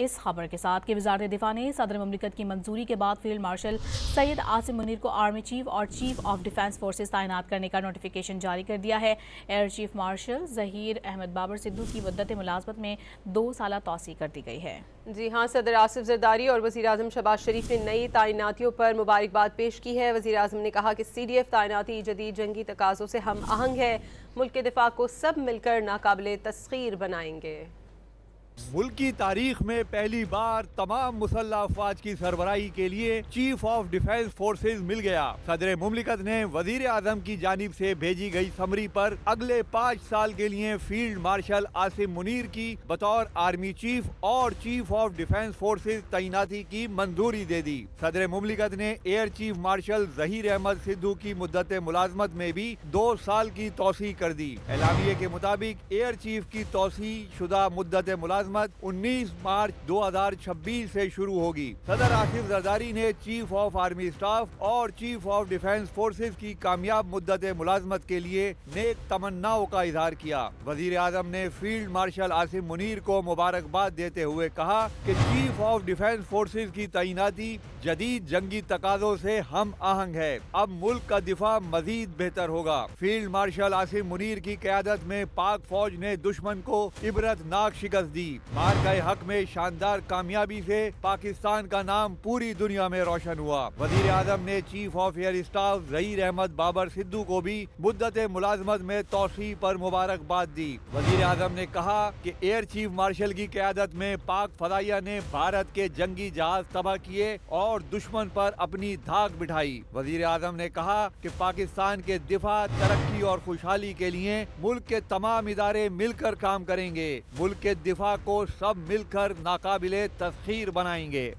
اس خبر کے ساتھ کہ وزارت دفاع نے صدر مملکت کی منظوری کے بعد فیلڈ مارشل سید عاصم منیر کو آرمی چیف اور چیف آف ڈیفنس فورسز تعینات کرنے کا نوٹیفیکیشن جاری کر دیا ہے۔ Air chief marshal Zaheer Ahmed Babar Sidhu کی مدت ملازمت میں 2 سالہ توسیع کر دی گئی ہے۔ جی ہاں، صدر آصف زرداری اور وزیر اعظم شہباز شریف نے نئی تعیناتیوں پر مبارکباد پیش کی ہے۔ وزیر اعظم نے کہا کہ سی ڈی ایف تعیناتی جدید جنگی تقاضوں سے ہم آہنگ ہے، ملک کے دفاع کو سب مل کر ناقابل تسخیر بنائیں گے۔ ملک کی تاریخ میں پہلی بار تمام مسلح افواج کی سربراہی کے لیے چیف آف ڈیفنس فورسز مل گیا۔ صدر مملکت نے وزیر اعظم کی جانب سے بھیجی گئی سمری پر اگلے 5 سال کے لیے فیلڈ مارشل عاصم منیر کی بطور آرمی چیف اور چیف آف ڈیفنس فورسز تعیناتی کی منظوری دے دی۔ صدر مملکت نے air chief marshal Zaheer Ahmed Sidhu کی مدت ملازمت میں بھی 2 سال کی توسیع کر دی۔ اعلامیے کے مطابق ایئر چیف کی توسیع شدہ مدت ملازمت 19 مارچ 2026 سے شروع ہوگی۔ صدر آصف زرداری نے چیف آف آرمی اسٹاف اور چیف آف ڈیفنس فورسز کی کامیاب مدت ملازمت کے لیے نیک تمناؤں کا اظہار کیا۔ وزیر اعظم نے فیلڈ مارشل عاصم منیر کو مبارکباد دیتے ہوئے کہا کہ چیف آف ڈیفنس فورسز کی تعیناتی جدید جنگی تقاضوں سے ہم آہنگ ہے۔ اب ملک کا دفاع مزید بہتر ہوگا۔ فیلڈ مارشل عاصم منیر کی قیادت میں پاک فوج نے دشمن کو عبرت ناک شکست دی۔ مارکہ حق میں شاندار کامیابی سے پاکستان کا نام پوری دنیا میں روشن ہوا۔ وزیر اعظم نے chief of air staff Zaheer Ahmed Babar Sidhu کو بھی مدت ملازمت میں توسیع پر مبارکباد دی۔ وزیر اعظم نے کہا کہ ایئر چیف مارشل کی قیادت میں پاک فضائیہ نے بھارت کے جنگی جہاز تباہ کیے اور دشمن پر اپنی دھاک بٹھائی۔ وزیر اعظم نے کہا کہ پاکستان کے دفاع، ترقی اور خوشحالی کے لیے ملک کے تمام ادارے مل کر کام کریں گے۔ ملک کے دفاع کو سب مل کر ناقابل تسخیر بنائیں گے۔